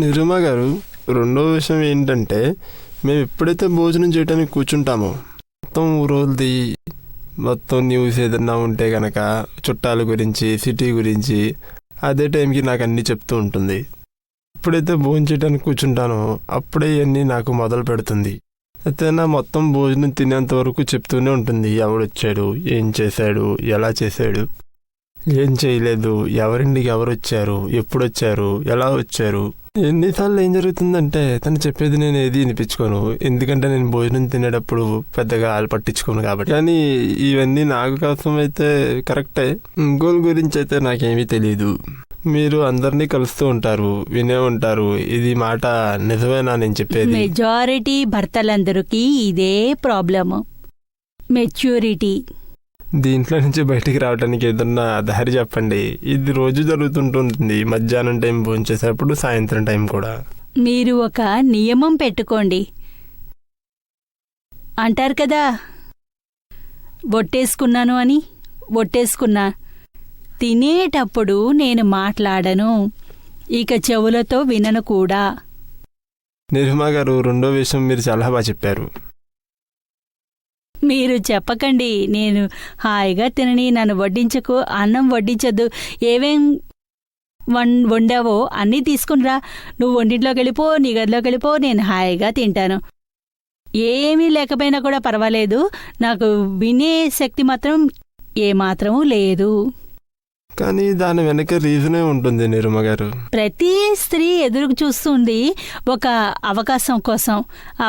నిరుమా గారు, రెండో విషయం ఏంటంటే, మేము ఎప్పుడైతే భోజనం చేయడానికి కూర్చుంటామో మొత్తం ఊరోళ్ళది మొత్తం న్యూస్ ఏదన్నా ఉంటే కనుక చుట్టాల గురించి, సిటీ గురించి అదే టైంకి నాకు అన్నీ చెప్తూ ఉంటుంది. ఎప్పుడైతే భోజనం చేయడానికి కూర్చుంటానో అప్పుడే ఇవన్నీ నాకు మొదలు పెడుతుంది. అయితే నా మొత్తం భోజనం తినేంత వరకు చెప్తూనే ఉంటుంది. ఎవడొచ్చాడు, ఏం చేశాడు, ఎలా చేశాడు, ఏం చేయలేదు, ఎవరింటికి ఎవరు వచ్చారు, ఎప్పుడొచ్చారు, ఎలా వచ్చారు. ఎన్నిసార్లు ఏం జరుగుతుందంటే తను చెప్పేది నేను ఏది వినిపించుకోను, ఎందుకంటే నేను భోజనం తినేటప్పుడు పెద్దగా పట్టించుకోను కాబట్టి. కానీ ఇవన్నీ నాకు కోసం అయితే కరెక్టే. ఇంకోళ్ళ గురించి అయితే నాకేమీ తెలియదు. మీరు అందరినీ కలుస్తూ ఉంటారు, వినే ఉంటారు. ఇది మాట నిజమేనా నేను చెప్పేది? మెజారిటీ భర్తలందరికీ ఇదే ప్రాబ్లము, మెచ్యూరిటీ. దీంట్లో నుంచి బయటికి రావడానికి ఏదన్నా దారి చెప్పండి. ఇది రోజు జరుగుతుంటుంది, మధ్యాహ్నం టైం భోంచేసేటప్పుడు, సాయంత్రం టైం కూడా. మీరు ఒక నియమం పెట్టుకోండి. అంటారు కదా, ఒట్టేసుకున్నాను అని. ఒట్టేసుకున్నా. తినేటప్పుడు నేను మాట్లాడను, ఇక చెవులతో వినను కూడా. నిర్మా గారు, రెండో విషయం మీరు చాలా బాగా చెప్పారు. మీరు చెప్పకండి, నేను హాయిగా తినని, నన్ను వడ్డించకు, అన్నం వడ్డించద్దు, ఏవేం వండావో అన్నీ తీసుకునిరా, నువ్వు వంటింట్లోకి వెళ్ళిపో, నీ గదిలోకి వెళ్ళిపో, నేను హాయిగా తింటాను. ఏమీ లేకపోయినా కూడా పర్వాలేదు, నాకు వినే శక్తి మాత్రం ఏమాత్రమూ లేదు. కానీ దాని వెనక రీజనే ఉంటుంది నిర్మ గారు. ప్రతి స్త్రీ ఎదురు చూస్తుంది ఒక అవకాశం కోసం.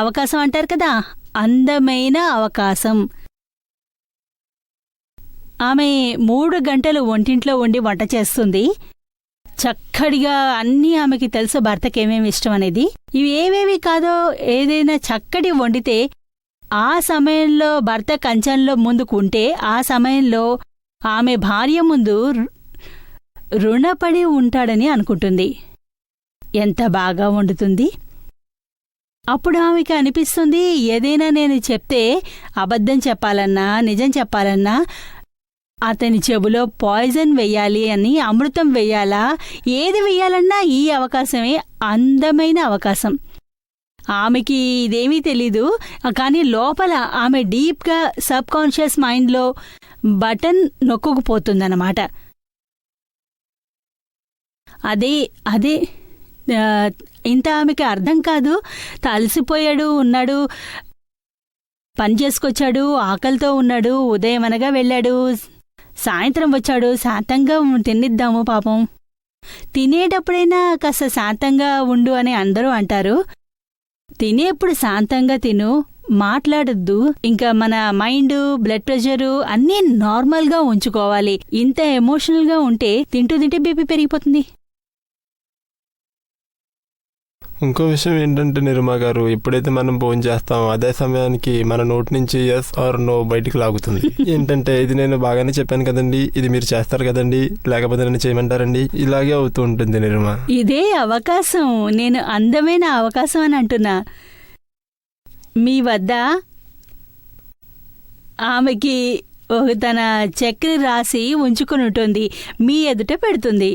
అవకాశం అంటారు కదా, అందమైన అవకాశం. ఆమె 3 గంటలు వంటింట్లో ఉండి వంట చేస్తుంది. చక్కడిగా అన్నీ ఆమెకి తెలుసు భర్తకేమేమి ఇష్టం అనేది. ఇవి ఏవేవి కాదో ఏదైనా చక్కటి వండితే ఆ సమయంలో భర్త కంచంలో ముందుకు ఉంటే ఆ సమయంలో ఆమె భార్య ముందు రుణపడి ఉంటాడని అనుకుంటుంది. ఎంత బాగా వండుతుంది. అప్పుడు ఆమెకి అనిపిస్తుంది, ఏదైనా నేను చెప్తే అబద్ధం చెప్పాలన్నా నిజం చెప్పాలన్నా అతని చెబులో పాయిజన్ వెయ్యాలి అని, అమృతం వెయ్యాలా, ఏది వెయ్యాలన్నా ఈ అవకాశమే అందమైన అవకాశం. ఆమెకి ఇదేమీ తెలీదు, కానీ లోపల ఆమె డీప్గా సబ్ కాన్షియస్ మైండ్లో బటన్ నొక్కుకుపోతుందన్నమాట. అదే ఇంత ఆమెకి అర్థం కాదు. తలసిపోయాడు ఉన్నాడు, పని చేసుకొచ్చాడు, ఆకలితో ఉన్నాడు, ఉదయం అనగా వెళ్ళాడు, సాయంత్రం వచ్చాడు, శాంతంగా తినిద్దాము పాపం, తినేటప్పుడైనా కాస్త శాంతంగా ఉండు అని అందరూ అంటారు. తినేప్పుడు శాంతంగా తిను, మాట్లాడొద్దు. ఇంకా మన మైండ్, బ్లడ్ ప్రెషరు అన్నీ నార్మల్గా ఉంచుకోవాలి. ఇంత ఎమోషనల్గా ఉంటే తింటూ బీపీ పెరిగిపోతుంది. ఇంకో విషయం ఏంటంటే నిర్మా గారు, ఎప్పుడైతే మనం భోజనం చేస్తామో అదే సమయానికి మన నోటి నుంచి ఎస్ ఆర్ నో బయటికి లాగుతుంది. ఏంటంటే, ఇది నేను బాగానే చెప్పాను కదండి, ఇది మీరు చేస్తారు కదండి, లేకపోతే నన్ను చేయమంటారండి, ఇలాగే అవుతూ ఉంటుంది నిర్మా. ఇదే అవకాశం, నేను అందమైన అవకాశం అని అంటున్నా. మీ వద్ద ఆమెకి తన చక్కెర రాసి ఉంచుకుని ఉంటుంది, మీ ఎదుట పెడుతుంది.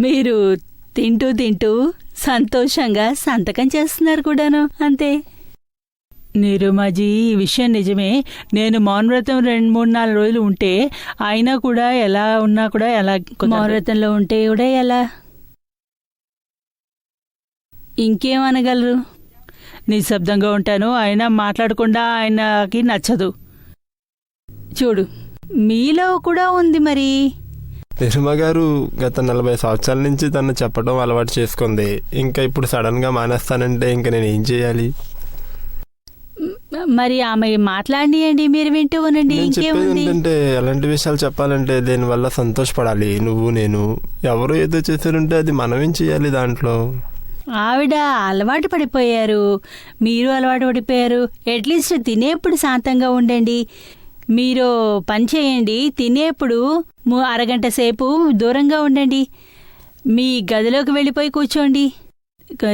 మీరు తింటూ సంతోషంగా సంతకం చేస్తున్నారు కూడాను, అంతే. నిరుమాజీ, ఈ విషయం నిజమే. నేను మౌనవ్రతం 2-3-4 రోజులు ఉంటే అయినా కూడా ఎలా ఉన్నా కూడా ఎలా మౌనవ్రతంలో ఉంటే కూడా ఎలా ఇంకేమనగలరు? నిశ్శబ్దంగా ఉంటాను, అయినా మాట్లాడకుండా ఆయనకి నచ్చదు. చూడు, మీలో కూడా ఉంది మరి. నిర్మ గారు గత 40 సంవత్సరాల నుంచి తను చెప్పడం అలవాటు చేసుకుంది. ఇంకా ఇప్పుడు సడన్ గా మానేస్తానంటే ఇంకా నేను ఏం చేయాలి? మరి ఆమె మాట్లాడియండి, మీరు వింటూ ఉనండి. ఏంటంటే, ఎలాంటి విషయాలు చెప్పాలంటే దీనివల్ల సంతోషపడాలి. నువ్వు నేను ఎవరు ఏదో చేశారంటే అది మనమేం చేయాలి దాంట్లో. ఆవిడ అలవాటు పడిపోయారు, మీరు అలవాటు పడిపోయారు. అట్లీస్ట్ తినేప్పుడు శాంతంగా ఉండండి. మీరు పని చేయండి, తినేప్పుడు అరగంట సేపు దూరంగా ఉండండి. మీ గదిలోకి వెళ్ళిపోయి కూర్చోండి,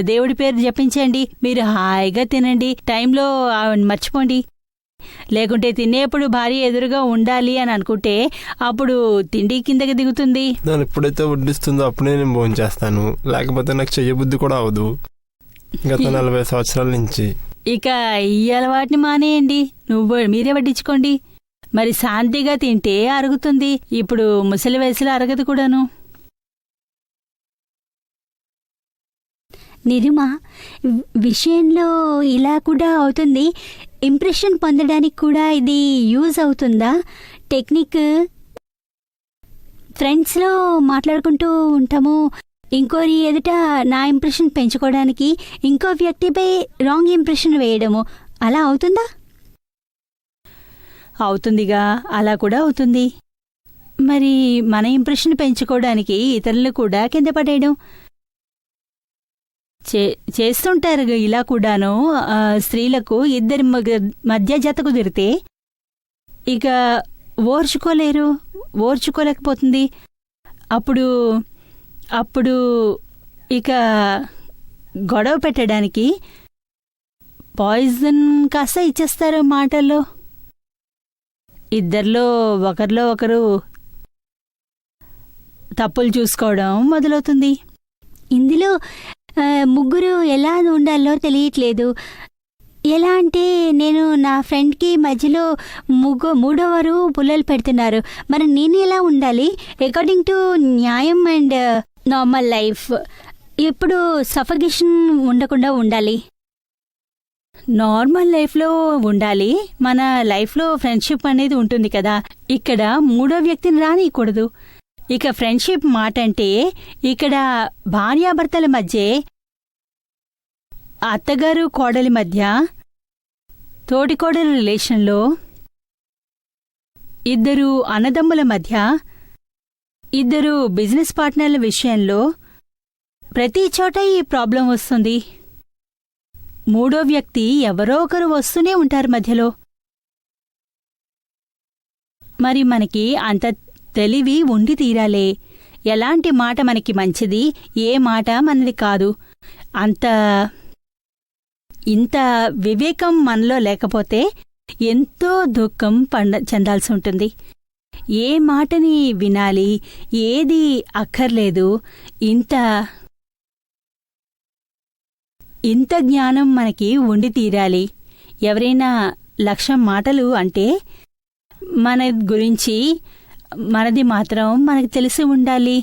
దేవుడి పేరు జపించండి, మీరు హాయిగా తినండి, టైంలో మర్చిపోండి. లేకుంటే తినేప్పుడు భార్య ఎదురుగా ఉండాలి అని అనుకుంటే అప్పుడు తిండి కిందకి దిగుతుంది. నన్ను ఎప్పుడైతే వడ్డిస్తుందో అప్పుడే నేను భోజనం చేస్తాను, లేకపోతే నాకు చెయ్యబుద్ధి కూడా అవదు గత 40 సంవత్సరాల నుంచి. ఇక ఈ అలవాటుని మానేయండి, మీరే వడ్డించుకోండి. మరి శాంతిగా తింటే అరుగుతుంది. ఇప్పుడు ముసలి వయసులో అరగదు కూడాను. నిరుమా విషయంలో ఇలా కూడా అవుతుంది. ఇంప్రెషన్ పొందడానికి కూడా ఇది యూజ్ అవుతుందా టెక్నిక్? ఫ్రెండ్స్లో మాట్లాడుకుంటూ ఉంటాము, ఇంకోరి ఎదుట నా ఇంప్రెషన్ పెంచుకోవడానికి ఇంకో వ్యక్తిపై రాంగ్ ఇంప్రెషన్ వేయడము, అలా అవుతుందా? అవుతుందిగా, అలా కూడా అవుతుంది. మరి మన ఇంప్రెషన్ పెంచుకోవడానికి ఇతరులు కూడా కింద పడేయడం చేస్తుంటారు. ఇలా కూడాను స్త్రీలకు ఇద్దరి మధ్య జత కుదిరితే ఇక ఓర్చుకోలేకపోతుంది. అప్పుడు ఇక గొడవ పెట్టడానికి పాయిజన్ కాస్త ఇచ్చేస్తారు మాటల్లో. ఇద్దరిలో ఒకరిలో ఒకరు తప్పులు చూసుకోవడం మొదలవుతుంది. ఇందులో ముగ్గురు ఎలా ఉండాలో తెలియట్లేదు. ఎలా అంటే నేను నా ఫ్రెండ్కి మధ్యలో మూడోవారు పుల్లలు పెడుతున్నారు, మరి నేను ఎలా ఉండాలి అకార్డింగ్ టు న్యాయం అండ్ నార్మల్ లైఫ్? ఇప్పుడు సఫకేషన్ ఉండకుండా ఉండాలి, నార్మల్ లైఫ్లో ఉండాలి. మన లైఫ్లో ఫ్రెండ్షిప్ అనేది ఉంటుంది కదా, ఇక్కడ మూడో వ్యక్తిని రానియకూడదు. ఇక ఫ్రెండ్షిప్ మాట అంటే ఇక్కడ భార్యాభర్తల మధ్య, అత్తగారు కోడలి మధ్య, తోటికోడల రిలేషన్లో, ఇద్దరు అన్నదమ్ముల మధ్య, ఇద్దరు బిజినెస్ పార్ట్నర్ల విషయంలో ప్రతి చోట ఈ ప్రాబ్లం వస్తుంది. మూడో వ్యక్తి ఎవరో ఒకరు వస్తూనే ఉంటారు మధ్యలో. మరి మనకి అంత తెలివి ఉండి తీరాలే. ఎలాంటి మాట మనకి మంచిది, ఏ మాట మనది కాదు, ఇంత వివేకం మనలో లేకపోతే ఎంతో దుఃఖం చెందాల్సి ఉంటుంది. ఏ మాటని వినాలి, ఏది అక్కర్లేదు, ఇంత జ్ఞానం మనకి ఉండి తీరాలి. ఎవరైనా 1,00,000 మాటలు అంటే మన గురించి మనది మాత్రం మనకు తెలిసి ఉండాలి,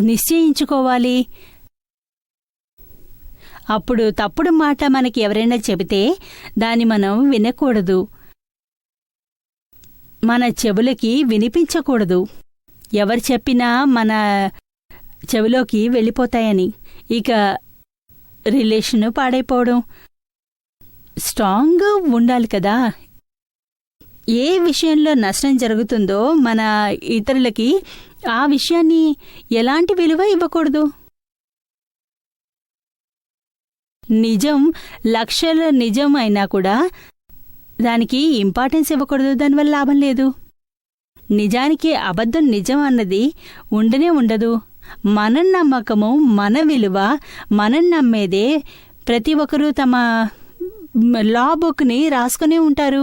నిశ్చయించుకోవాలి. అప్పుడు తప్పుడు మాట మనకి ఎవరైనా చెబితే దాన్ని మనం వినకూడదు, మన చెవులకి వినిపించకూడదు. ఎవరు చెప్పినా మన చెవిలోకి వెళ్ళిపోతాయని. ఇక రిలేషన్ పాడైపోవడం. స్ట్రాంగ్గా ఉండాలి కదా. ఏ విషయంలో నష్టం జరుగుతుందో మన ఇతరులకి ఆ విషయాన్ని ఎలాంటి విలువ ఇవ్వకూడదు. నిజం లక్షల నిజం అయినా కూడా దానికి ఇంపార్టెన్స్ ఇవ్వకూడదు, దానివల్ల లాభం లేదు. నిజానికి అబద్ధం నిజం అన్నది ఉండనే ఉండదు. మన నమ్మకము, మన విలువ, మనం నమ్మేదే. ప్రతి ఒక్కరూ తమ లా బుక్ని రాసుకునే ఉంటారు.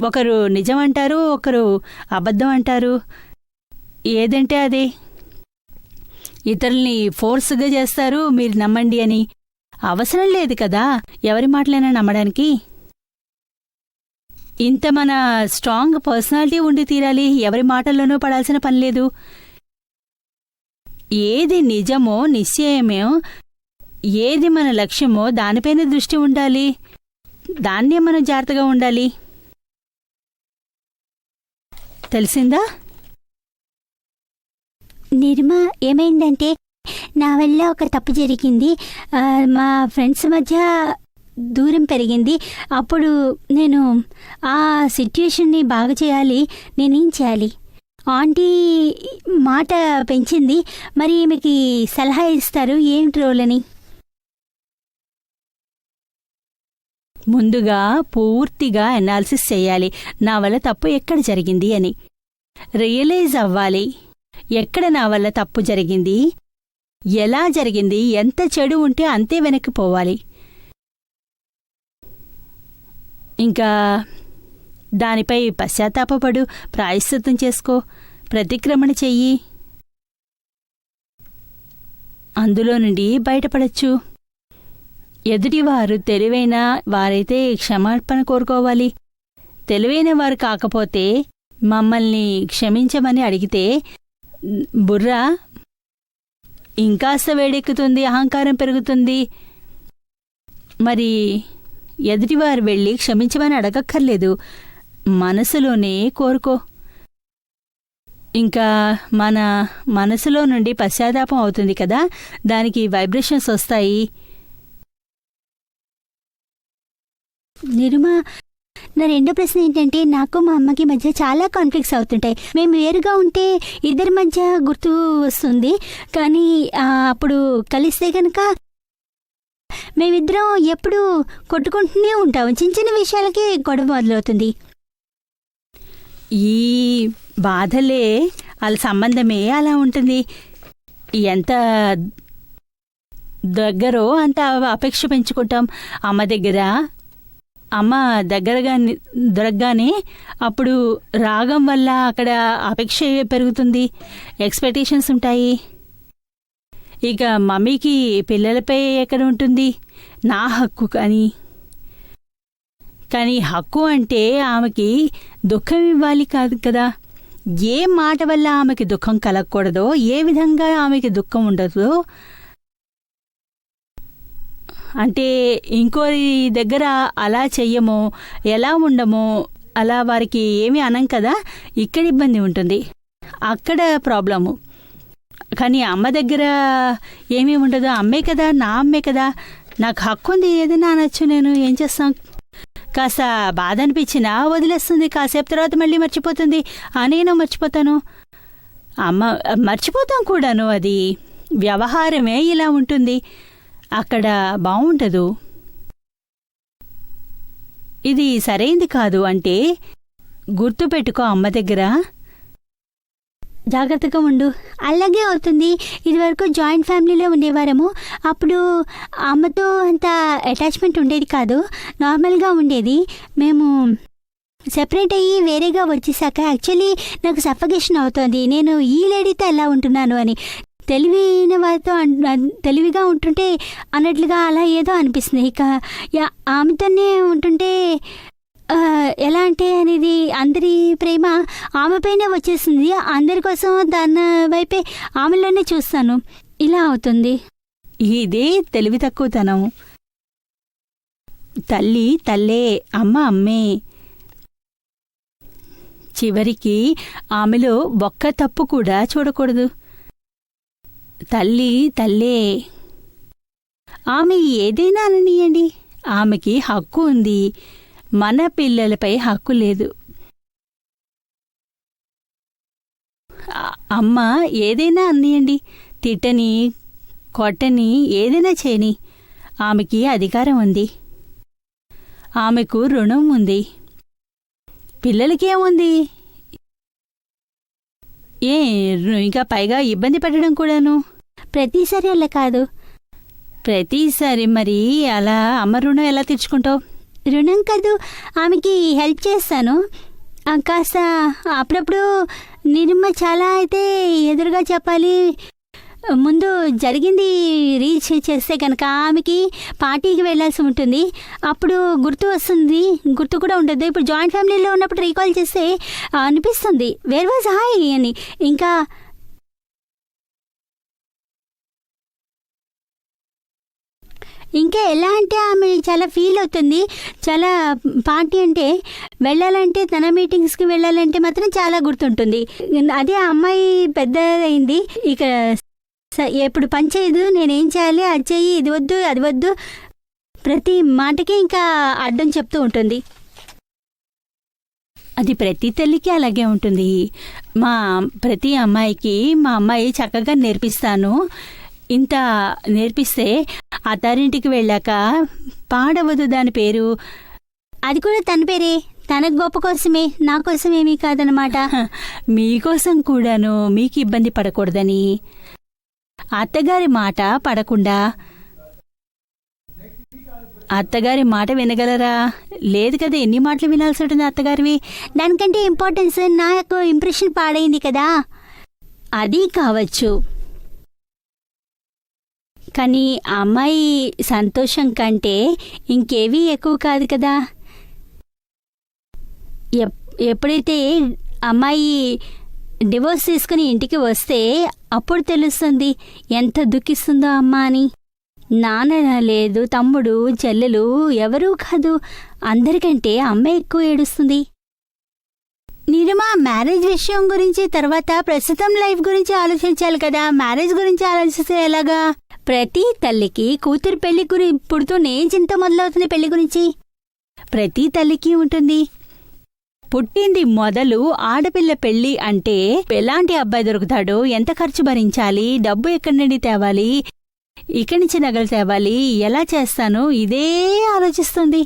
ఒకరు నిజం అంటారు, ఒకరు అబద్ధం అంటారు. ఏదంటే అదే. ఇతరుల్ని ఫోర్స్గా చేస్తారు మీరు నమ్మండి అని. అవసరం లేదు కదా ఎవరి మాటలైనా నమ్మడానికి. ఇంత మన స్ట్రాంగ్ పర్సనాలిటీ ఉండి తీరాలి, ఎవరి మాటల్లోనూ పడాల్సిన పనిలేదు. ఏది నిజమో నిశ్చయమో, ఏది మన లక్ష్యమో దానిపైన దృష్టి ఉండాలి, దాన్నే మనం జాగ్రత్తగా ఉండాలి. తెలిసిందా? నిర్మా, ఏమైందంటే నా వల్ల ఒక తప్పు జరిగింది. మా ఫ్రెండ్స్ మధ్య దూరం పెరిగింది. అప్పుడు నేను ఆ సిట్యుయేషన్ని బాగు చేయాలి. నేనేం చేయాలి? ఆంటీ మాట పెంచింది, మరి మీకు సలహా ఇస్తారు ఏంటి రోలని? ముందుగా పూర్తిగా అనాలిసిస్ చేయాలి. నా వల్ల తప్పు ఎక్కడ జరిగింది అని రియలైజ్ అవ్వాలి. ఎక్కడ నా వల్ల తప్పు జరిగింది, ఎలా జరిగింది, ఎంత చెడు ఉంటే అంతే వెనక్కి పోవాలి. ఇంకా దానిపై పశ్చాత్తాపపడు, ప్రాయశ్చిత్తం చేసుకో, ప్రతిక్రమణ చెయ్యి. అందులో నుండి బయటపడచ్చు. ఎదుటివారు తెలివైన వారైతే క్షమాపణ కోరుకోవాలి. తెలివైన వారు కాకపోతే మమ్మల్ని క్షమించమని అడిగితే బుర్ర ఇంకాస్త వేడెక్కుతుంది, అహంకారం పెరుగుతుంది. మరి ఎదుటివారు వెళ్ళి క్షమించమని అడగక్కర్లేదు, మనసులోనే కోరుకో. ఇంకా మన మనసులో నుండి పశ్చాత్తాపం అవుతుంది కదా, దానికి వైబ్రేషన్స్ వస్తాయి. నిరుమా, నా రెండో ప్రశ్న ఏంటంటే, నాకు మా అమ్మకి మధ్య చాలా కాన్ఫ్లిక్ట్స్ అవుతుంటాయి. మేము వేరుగా ఉంటే ఇద్దరి మధ్య గుర్తు వస్తుంది, కానీ అప్పుడు కలిస్తే కనుక మేమిద్దరం ఎప్పుడు కొట్టుకుంటూనే ఉంటాం. చిన్న చిన్న విషయాలకి గొడవ మొదలవుతుంది. ఈ బాధలే వాళ్ళ సంబంధమే అలా ఉంటుంది. ఎంత దగ్గరో అంత అపేక్ష పెంచుకుంటాం. అమ్మ దగ్గరగా దొరకగానే అప్పుడు రాగం వల్ల అక్కడ అపేక్ష పెరుగుతుంది, ఎక్స్పెక్టేషన్స్ ఉంటాయి. ఇక మమ్మీకి పిల్లలపై ఎక్కడ ఉంటుంది, నా హక్కు. కానీ హక్కు అంటే ఆమెకి దుఃఖం ఇవ్వాలి కాదు కదా. ఏ మాట వల్ల ఆమెకి దుఃఖం కలగకూడదో, ఏ విధంగా ఆమెకి దుఃఖం ఉండదో, అంటే ఇంకోరి దగ్గర అలా చెయ్యమో, ఎలా ఉండమో, అలా వారికి ఏమీ అనం కదా. ఇక్కడ ఇబ్బంది ఉంటుంది, అక్కడ ప్రాబ్లము. కానీ అమ్మ దగ్గర ఏమీ ఉండదు. అమ్మే కదా, నా అమ్మే కదా, నాకు హక్కు ఉంది, ఏదైనా అనొచ్చు. నేను ఏం చేస్తాం, కాస్త బాధ అనిపించినా వదిలేస్తుంది, కాసేపు తర్వాత మళ్ళీ మర్చిపోతుంది. నేను మర్చిపోతాను, అమ్మ మర్చిపోతాం కూడాను. అది వ్యవహారమే ఇలా ఉంటుంది, అక్కడ బాగుండదు. ఇది సరైంది కాదు అంటే గుర్తుపెట్టుకో, అమ్మ దగ్గర జాగ్రత్తగా ఉండు. అలాగే అవుతుంది. ఇదివరకు జాయింట్ ఫ్యామిలీలో ఉండేవారము. అప్పుడు అమ్మతో అంత అటాచ్మెంట్ ఉండేది కాదు, నార్మల్గా ఉండేది. మేము సెపరేట్ అయ్యి వేరేగా వచ్చేసాక యాక్చువల్లీ నాకు సఫకేషన్ అవుతుంది, నేను ఈ లేడీతో ఎలా ఉంటున్నాను అని. తెలివైన వారితో తెలివిగా ఉంటుంటే అన్నట్లుగా అలా ఏదో అనిపిస్తుంది. ఇక ఆమెతోనే ఉంటుంటే ఎలా అంటే అనేది అందరి ప్రేమ ఆమెపైనే వచ్చేసింది. అందరి కోసం దాని వైపే, ఆమెలోనే చూస్తాను. ఇలా అవుతుంది. ఇదే తెలివి తక్కువతనం. తల్లి తల్లే, అమ్మ అమ్మే. చివరికి ఆమెలో ఒక్క తప్పు కూడా చూడకూడదు. తల్లి తల్లే. ఆమె ఏదైనా అననీయండి, ఆమెకి హక్కు ఉంది. మన పిల్లలపై హక్కు లేదు. అమ్మ ఏదైనా అన్నీయండి, తిట్టని కొట్టని ఏదైనా చేయని, ఆమెకి అధికారం ఉంది, ఆమెకు రుణం ఉంది. పిల్లలకేముంది, ఇంకా పైగా ఇబ్బంది పెట్టడం కూడాను. ప్రతిసారి అలా కాదు. ప్రతిసారి మరి అలా అమ్మ రుణం ఎలా తీర్చుకుంటావు? రుణం కాదు, ఆమెకి హెల్ప్ చేస్తాను. కాస్త అప్పుడప్పుడు నిరుమ చాలా అయితే ఎదురుగా చెప్పాలి. ముందు జరిగింది రీచ్ చేస్తే కనుక ఆమెకి పార్టీకి వెళ్ళాల్సి ఉంటుంది. అప్పుడు గుర్తు వస్తుంది, గుర్తు కూడా ఉండదు. ఇప్పుడు జాయింట్ ఫ్యామిలీలో ఉన్నప్పుడు రీకాల్ చేస్తే అనిపిస్తుంది వేర్ వాజ్ హాయ్ అని. ఇంకా ఎలా అంటే ఆమె చాలా ఫీల్ అవుతుంది. చాలా పార్టీ అంటే వెళ్ళాలంటే, తన మీటింగ్స్కి వెళ్ళాలంటే మాత్రం చాలా గుర్తుంటుంది. అదే అమ్మాయి పెద్ద అయింది, ఇక ఎప్పుడు పని చేయదు. నేనేం చేయాలి, అది చెయ్యి, ఇది వద్దు, అది వద్దు, ప్రతి మాటకి ఇంకా అడ్డం చెప్తూ ఉంటుంది. అది ప్రతి తల్లికి అలాగే ఉంటుంది. ప్రతి అమ్మాయికి మా అమ్మాయి చక్కగా నేర్పిస్తాను, ఇంత నేర్పిస్తే అత్తారింటికి వెళ్ళాక పాడవదు దాని పేరు. అది కూడా తన పేరే, తన గొప్ప కోసమే, నా కోసం ఏమీ కాదనమాట. మీకోసం కూడాను, మీకు ఇబ్బంది పడకూడదని. అత్తగారి మాట పడకుండా అత్తగారి మాట వినగలరా? లేదు కదా, ఎన్ని మాటలు వినాల్సి ఉంటుంది అత్తగారివి? దానికంటే ఇంపార్టెన్స్ నాకు ఇంప్రెషన్ పాడైంది కదా. అది కావచ్చు, కానీ అమ్మాయి సంతోషం కంటే ఇంకేవీ ఎక్కువ కాదు కదా. ఎప్పుడైతే అమ్మాయి డివోర్స్ తీసుకుని ఇంటికి వస్తే అప్పుడు తెలుస్తుంది ఎంత దుఃఖిస్తుందో అమ్మ అని. నాన్న లేదు, తమ్ముడు చెల్లెలు ఎవరూ కాదు, అందరికంటే అమ్మ ఎక్కువ ఏడుస్తుంది. నిరుమా, మ్యారేజ్ విషయం గురించి తర్వాత ప్రస్తుతం లైఫ్ గురించి ఆలోచించాలి కదా. మ్యారేజ్ గురించి ఆలోచిస్తే ఎలాగా? ప్రతి తల్లికి కూతురు పెళ్లి పుడుతూనే చింత మొదలవుతుంది. పెళ్లి గురించి ప్రతి తల్లికి ఉంటుంది. పుట్టింది మొదలు ఆడపిల్ల పెళ్లి అంటే ఎలాంటి అబ్బాయి దొరుకుతాడో, ఎంత ఖర్చు భరించాలి, డబ్బు ఎక్కడి నుండి తేవాలి, ఇక్కడి నుంచి నగలు తేవాలి, ఎలా చేస్తాను, ఇదే ఆలోచిస్తుంది.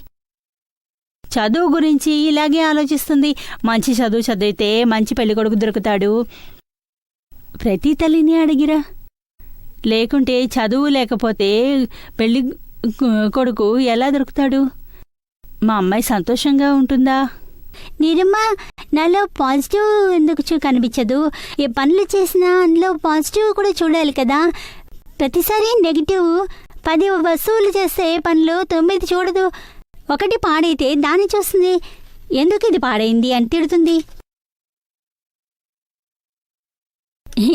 చదువు గురించి ఇలాగే ఆలోచిస్తుంది. మంచి చదువు చదివితే మంచి పెళ్ళికొడుకు దొరుకుతాడు. ప్రతి తల్లిని అడిగిరా. లేకుంటే చదువు లేకపోతే పెళ్లి కొడుకు ఎలా దొరుకుతాడు? మా అమ్మాయి సంతోషంగా ఉంటుందా? నిరుమా, నాలో పాజిటివ్ ఎందుకు కనిపించదు? ఏ పనులు చేసినా అందులో పాజిటివ్ కూడా చూడాలి కదా. ప్రతిసారి నెగిటివ్. 10 వస్తువులు చేస్తే పనులు 9 చూడదు. ఒకటి పాడైతే దాన్ని చూస్తుంది. ఎందుకు ఇది పాడైంది అని తిడుతుంది.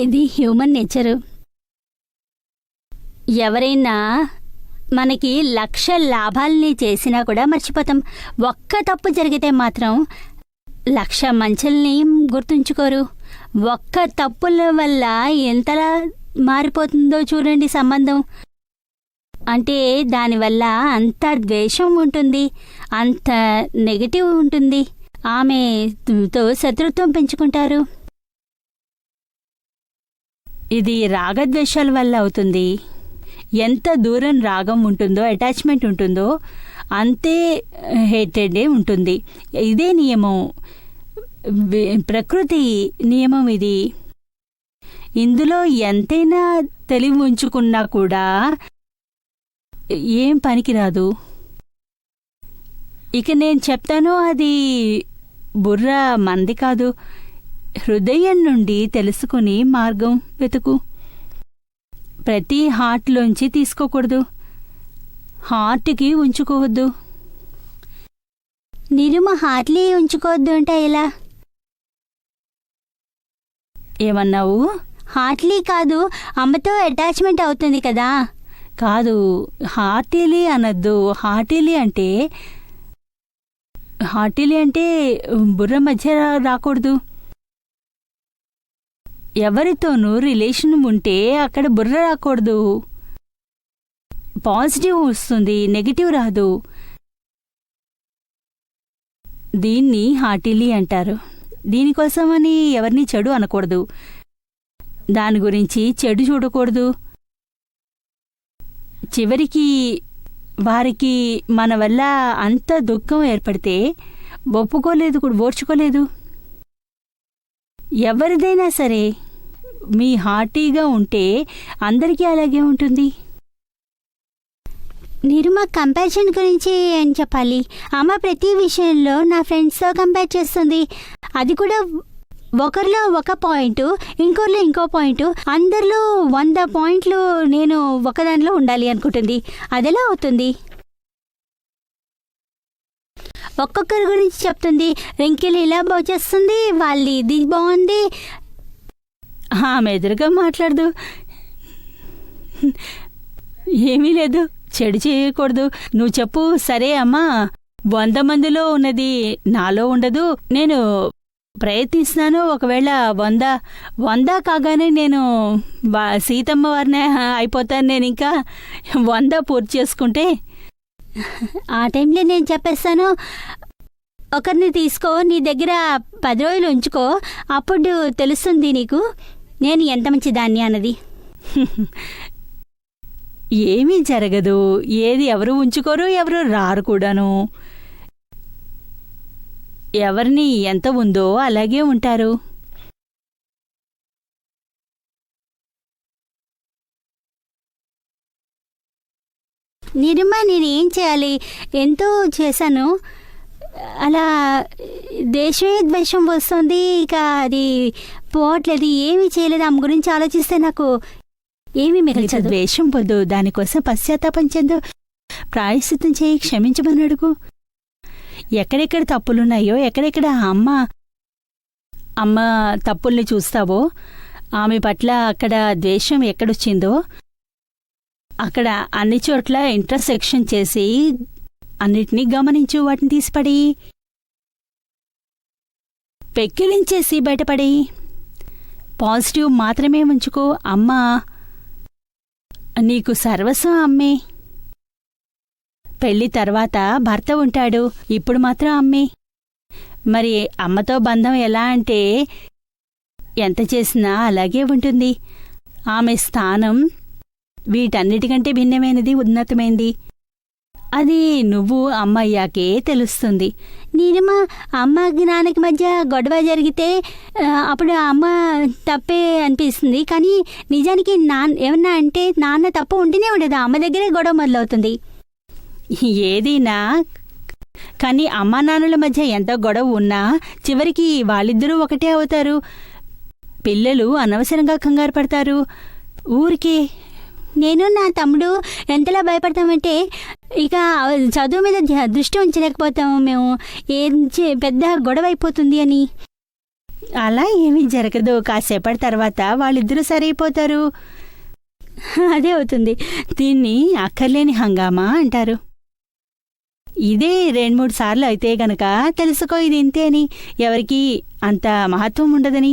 ఇది హ్యూమన్ నేచరు. ఎవరైనా మనకి 1,00,000 లాభాలని చేసినా కూడా మర్చిపోతాం. ఒక్క తప్పు జరిగితే మాత్రం 1,00,000 మంచుల్ని గుర్తుంచుకోరు. ఒక్క తప్పుల వల్ల ఎంతలా మారిపోతుందో చూడండి సంబంధం. అంటే దానివల్ల అంత ద్వేషం ఉంటుంది, అంత నెగటివ్ ఉంటుంది. ఆమెతో శత్రుత్వం పెంచుకుంటారు. ఇది రాగద్వేషాల వల్ల అవుతుంది. ఎంత దూరం రాగం ఉంటుందో, అటాచ్మెంట్ ఉంటుందో అంతే హేటెడే ఉంటుంది. ఇదే నియమం, ప్రకృతి నియమం ఇది. ఇందులో ఎంతైనా తెలివి ఉంచుకున్నా కూడా ఏం పనికిరాదు. ఇక నేను చెప్తాను, అది బుర్ర మంది కాదు. హృదయం నుండి తెలుసుకుని మార్గం వెతుకు. ప్రతి హార్ట్లోంచి తీసుకోకూడదు, హార్ట్కి ఉంచుకోవద్దు. నిరుమ, హార్ట్లీ ఉంచుకోవద్దు అంటే ఎలా? ఏమన్నావు? హార్ట్లీ కాదు, అమ్మతో అటాచ్మెంట్ అవుతుంది కదా. కాదు, హార్టీలీ అనద్దు. హార్టీలీ అంటే బుర్ర మధ్య రాకూడదు. ఎవరితోనూ రిలేషన్ ఉంటే అక్కడ బుర్ర రాకూడదు. పాజిటివ్ వస్తుంది, నెగిటివ్ రాదు. దీన్ని హార్టీలీ అంటారు. దీనికోసమని ఎవరిని చెడు అనకూడదు, దాని గురించి చెడు చూడకూడదు. చివరికి వారికి మన వల్ల అంత దుఃఖం ఏర్పడితే ఒప్పుకోలేదు, ఓర్చుకోలేదు. ఎవరిదైనా సరే మీ హార్టీగా ఉంటే అందరికీ అలాగే ఉంటుంది. నిరుమ, కంపారిజన్ గురించి ఏం చెప్పాలి? అమ్మ ప్రతి విషయంలో నా ఫ్రెండ్స్తో కంపేర్ చేస్తుంది. అది కూడా ఒకరిలో ఒక పాయింట్, ఇంకోరిలో ఇంకో పాయింట్. అందరిలో 100 పాయింట్లు నేను ఒకదానిలో ఉండాలి అనుకుంటుంది. అదెలా అవుతుంది? ఒక్కొక్కరి గురించి చెప్తుంది. రింకిలు ఇలా బాగుచేస్తుంది, వాళ్ళు ఇది బాగుంది. ఆమె ఎదురుగా మాట్లాడదు. ఏమీ లేదు, చెడు చేయకూడదు. నువ్వు చెప్పు, సరే అమ్మా, 100 మందిలో ఉన్నది నాలో ఉండదు, నేను ప్రయత్నిస్తున్నాను. ఒకవేళ 100 కాగానే నేను సీతమ్మ వారినే అయిపోతాను. నేను ఇంకా 100 పూర్తి చేసుకుంటే ఆ టైంలో నేను చెప్పేస్తాను, ఒకరిని తీసుకో, నీ దగ్గర 10 రోజులు ఉంచుకో, అప్పుడు తెలుస్తుంది నీకు నేను ఎంత మంచిదాన్ని అన్నది. ఏమీ జరగదు. ఏది ఎవరు ఉంచుకోరు, ఎవరు రారు కూడాను. ఎవరిని ఎంత ఉందో అలాగే ఉంటారు. నిరుమా నేనేం చేయాలి? ఎంతో చేశాను, అలా దేశమే ద్వేషం వస్తుంది, ఇక అది పోవట్లేదు, ఏమీ చేయలేదు. ఆమె గురించి ఆలోచిస్తే నాకు ఏమీ మిగల్చదు. ద్వేషం పొద్దు, దానికోసం పశ్చాత్తాపం చెందు, ప్రాయశ్చిత్తం చేయి, క్షమించమని అడుగు. ఎక్కడెక్కడ తప్పులున్నాయో, ఎక్కడెక్కడ అమ్మ తప్పుల్ని చూస్తావో, ఆమె పట్ల అక్కడ ద్వేషం ఎక్కడొచ్చిందో అక్కడ అన్ని చోట్ల ఇంటర్సెక్షన్ చేసి అన్నిటినీ గమనించు, వాటిని తీసిపడి పెక్కిలించేసి బయటపడి పాజిటివ్ మాత్రమే ఉంచుకో. అమ్మ నీకు సర్వస్వం అమ్మే. పెళ్లి తర్వాత భర్త ఉంటాడు, ఇప్పుడు మాత్రం అమ్మే. మరి అమ్మతో బంధం ఎలా అంటే ఎంత చేసినా అలాగే ఉంటుంది. ఆమె స్థానం వీటన్నిటికంటే భిన్నమైనది, ఉన్నతమైంది. అది నువ్వు అమ్మయ్యాకే తెలుస్తుంది. నిజమా? అమ్మకి నాన్నకి మధ్య గొడవ జరిగితే అప్పుడు అమ్మ తప్పే అనిపిస్తుంది, కానీ నిజానికి ఏమన్నా అంటే నాన్న తప్పు ఉంటేనే ఉండదు, అమ్మ దగ్గరే గొడవ మొదలవుతుంది. ఏదైనా కానీ అమ్మా నాన్నల మధ్య ఎంత గొడవ ఉన్నా చివరికి వాళ్ళిద్దరూ ఒకటే అవుతారు. పిల్లలు అనవసరంగా కంగారు పడతారు ఊరికే. నేను నా తమ్ముడు ఎంతలా భయపడతామంటే ఇక చదువు మీద దృష్టి ఉంచలేకపోతాము మేము, ఏం పెద్ద గొడవ అయిపోతుంది అని. అలా ఏమీ జరగదు, కాసేపటి తర్వాత వాళ్ళిద్దరూ సరైపోతారు. అదే అవుతుంది. దీన్ని అక్కర్లేని హంగామా అంటారు. ఇదే 2-3 సార్లు అయితే గనక తెలుసుకో ఇది ఇంతే అని, ఎవరికీ అంత మహత్వం ఉండదని.